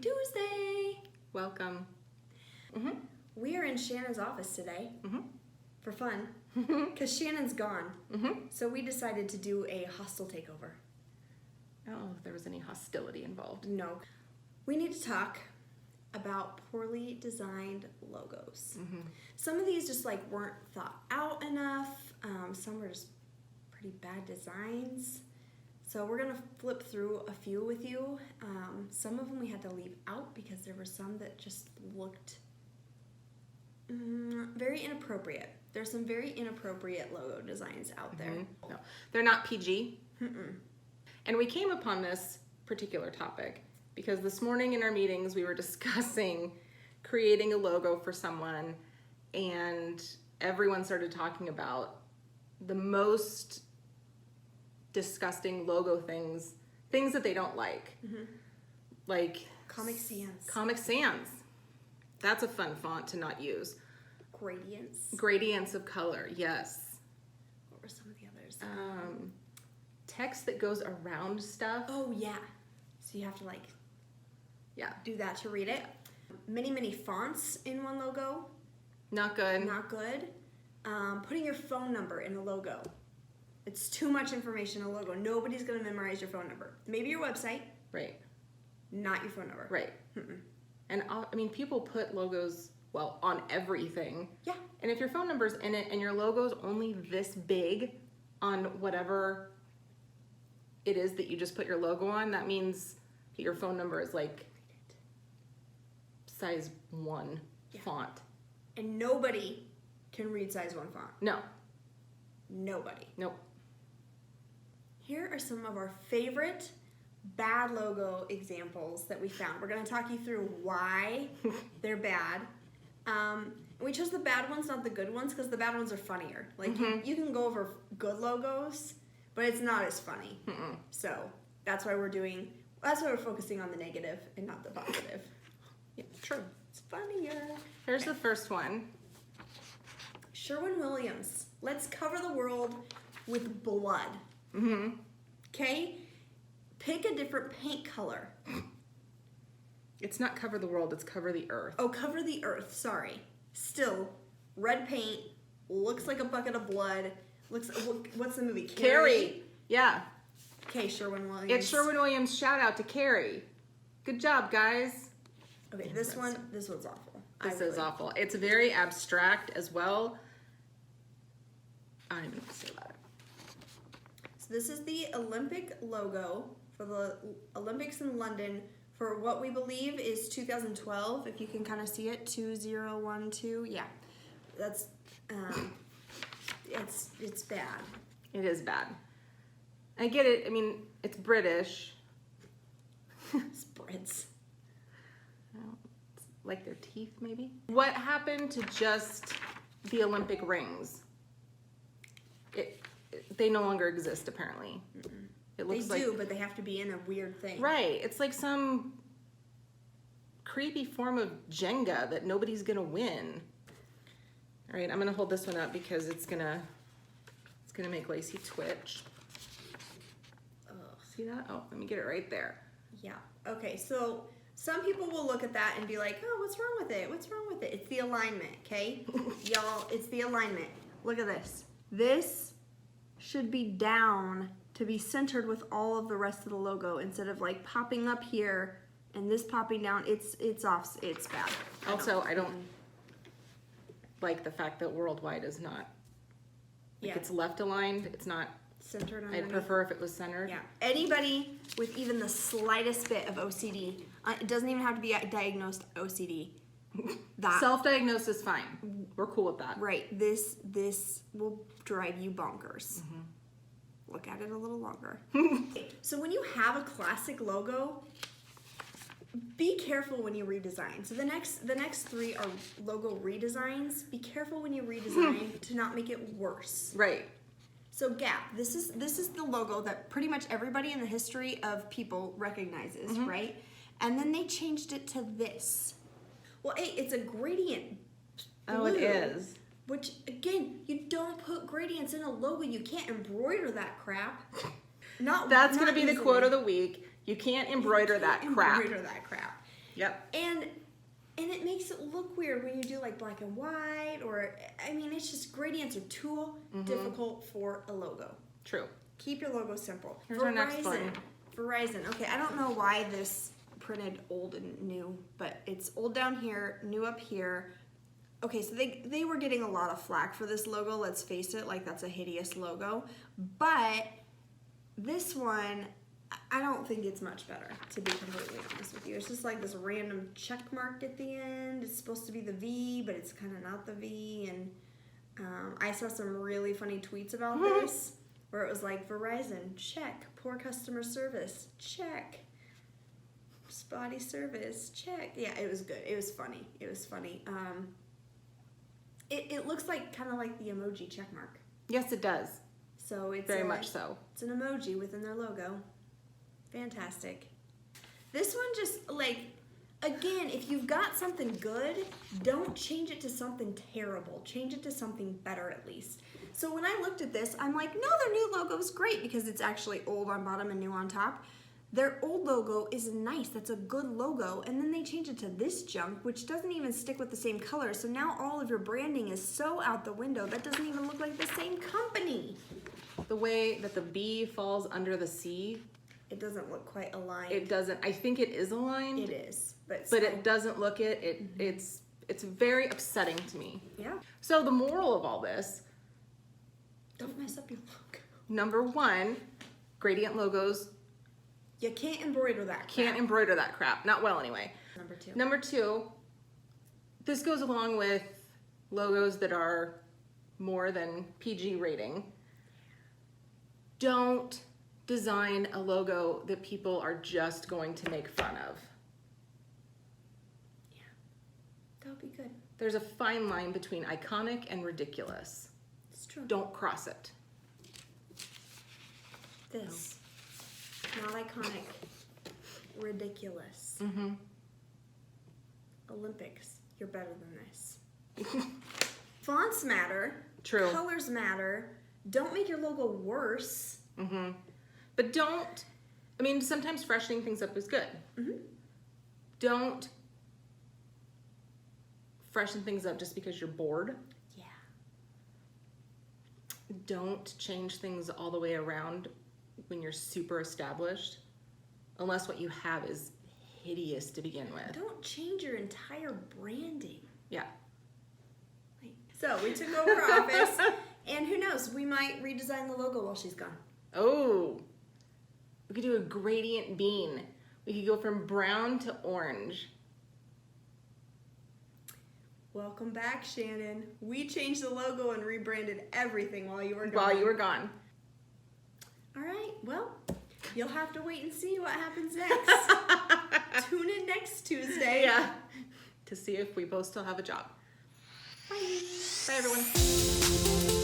Tuesday. Welcome. We are in Shannon's office today for fun because Shannon's gone. So we decided to do a hostile takeover. I don't know if there was any hostility involved. No. We need to talk about poorly designed logos. Some of these just like weren't thought out enough. Some were just pretty bad designs. So we're gonna flip through a few with you. Some of them we had to leave out because there were some that just looked very inappropriate. There's some very inappropriate logo designs out there. No, they're not PG. And we came upon this particular topic because this morning in our meetings we were discussing creating a logo for someone, and everyone started talking about the most disgusting logo things that they don't like. Like Comic Sans. Comic Sans. That's a fun font to not use. Gradients. Gradients of color, yes. What were some of the others? Text that goes around stuff. Oh yeah. So you have to like Yeah. do that to read it. Many fonts in one logo. Not good. Not good. Putting your phone number in a logo. It's too much information in a logo. Nobody's gonna memorize your phone number. Maybe your website, Right. not your phone number. Right. And I mean, people put logos, well, on everything. Yeah. And if your phone number's in it and your logo's only this big on whatever it is that you just put your logo on, that means that your phone number is like size 1 font. And nobody can read size 1 font. No. Nobody. Nope. Here are some of our favorite bad logo examples that we found. We're going to talk you through why they're bad. We chose the bad ones, not the good ones, because the bad ones are funnier. Like you can go over good logos, but it's not as funny. So that's why we're focusing on the negative and not the positive. Yeah, true. It's funnier. Here's the first one. Sherwin-Williams. Let's cover the world with blood. Okay? Pick a different paint color. It's not cover the world, it's cover the earth. Oh, cover the earth, sorry. Still, red paint, looks like a bucket of blood. What's the movie? Carrie. Yeah. Okay, Sherwin-Williams. It's Sherwin-Williams. Shout out to Carrie. Good job, guys. Okay, this one's awful. This is awful. It's very abstract as well. I don't even know what to say about it. So this is the Olympic logo for the Olympics in London for what we believe is 2012. If you can kind of see it, 2012. Yeah, that's it's bad. It is bad. I get it. I mean, it's British. It's Brits. Like their teeth, maybe. What happened to just the Olympic rings? They no longer exist, apparently. It looks They do, but they have to be in a weird thing. Right. It's like some creepy form of Jenga that nobody's gonna win. All right, I'm gonna hold this one up because it's gonna make Lacy twitch. Ugh. See that? Oh, let me get it right there. Yeah. Okay, so some people will look at that and be like, oh, what's wrong with it? What's wrong with it? It's the alignment, okay? Y'all, it's the alignment. Look at this. This should be down to be centered with all of the rest of the logo instead of like popping up here and this popping down. It's off. It's bad. Also, I don't like the fact that worldwide is not. Like it's left aligned. It's not centered underneath. I'd prefer if it was centered. Yeah. Anybody with even the slightest bit of OCD, it doesn't even have to be diagnosed OCD. Self-diagnosis is fine. We're cool with that. Right. This will drive you bonkers. Look at it a little longer. So when you have a classic logo, be careful when you redesign. So the next 3 are logo redesigns. Be careful when you redesign to not make it worse. Right. So Gap, this is the logo that pretty much everybody in the history of people recognizes, right? And then they changed it to this. Well, it's a gradient blue. Oh, it is. Which, again, you don't put gradients in a logo. You can't embroider that crap. That's going to be the quote of the week. You can't embroider that crap. Embroider that crap. Yep. And it makes it look weird when you do like black and white, or I mean, it's just gradients are too difficult for a logo. True. Keep your logo simple. Here's our next one. Verizon. Okay, I don't know why this printed old and new, but it's old down here, new up here. Okay, so they were getting a lot of flack for this logo, let's face it, like that's a hideous logo. But this one, I don't think it's much better, to be completely honest with you. It's just like this random check mark at the end. It's supposed to be the V, but it's kind of not the V. And I saw some really funny tweets about this, where it was like, Verizon, check. Poor customer service, check. Spotty service, check. Yeah, it was good. It was funny. It was funny. It looks like kind of like the emoji check mark. Yes, it does. So it's very much so. It's an emoji within their logo. Fantastic. This one just like, again, if you've got something good, don't change it to something terrible. Change it to something better at least. So when I looked at this, I'm like, no, their new logo is great because it's actually old on bottom and new on top. Their old logo is nice. That's a good logo. And then they changed it to this junk, which doesn't even stick with the same color. So now all of your branding is so out the window. That doesn't even look like the same company. The way that the B falls under the C, it doesn't look quite aligned. It doesn't. I think it is aligned. It is, but it doesn't look it. It's very upsetting to me. Yeah. So the moral of all this, don't mess up your logo. Number one, gradient logos. You can't embroider that crap. Can't embroider that crap. Not well, anyway. Number two. Number two, this goes along with logos that are more than PG rating. Don't design a logo that people are just going to make fun of. Yeah, that would be good. There's a fine line between iconic and ridiculous. It's true. Don't cross it. This. Not iconic. Ridiculous. Olympics. You're better than this. Fonts matter. True. Colors matter. Don't make your logo worse. But don't, I mean, sometimes freshening things up is good. Don't freshen things up just because you're bored. Yeah. Don't change things all the way around when you're super established, unless what you have is hideous to begin with. Don't change your entire branding. Yeah. So we took over office, and who knows, we might redesign the logo while she's gone. Oh, we could do a gradient bean. We could go from brown to orange. Welcome back, Shannon. We changed the logo and rebranded everything while you were gone. While you were gone. All right, well, you'll have to wait and see what happens next. Tune in next Tuesday. Yeah. To see if we both still have a job. Bye. Bye, everyone.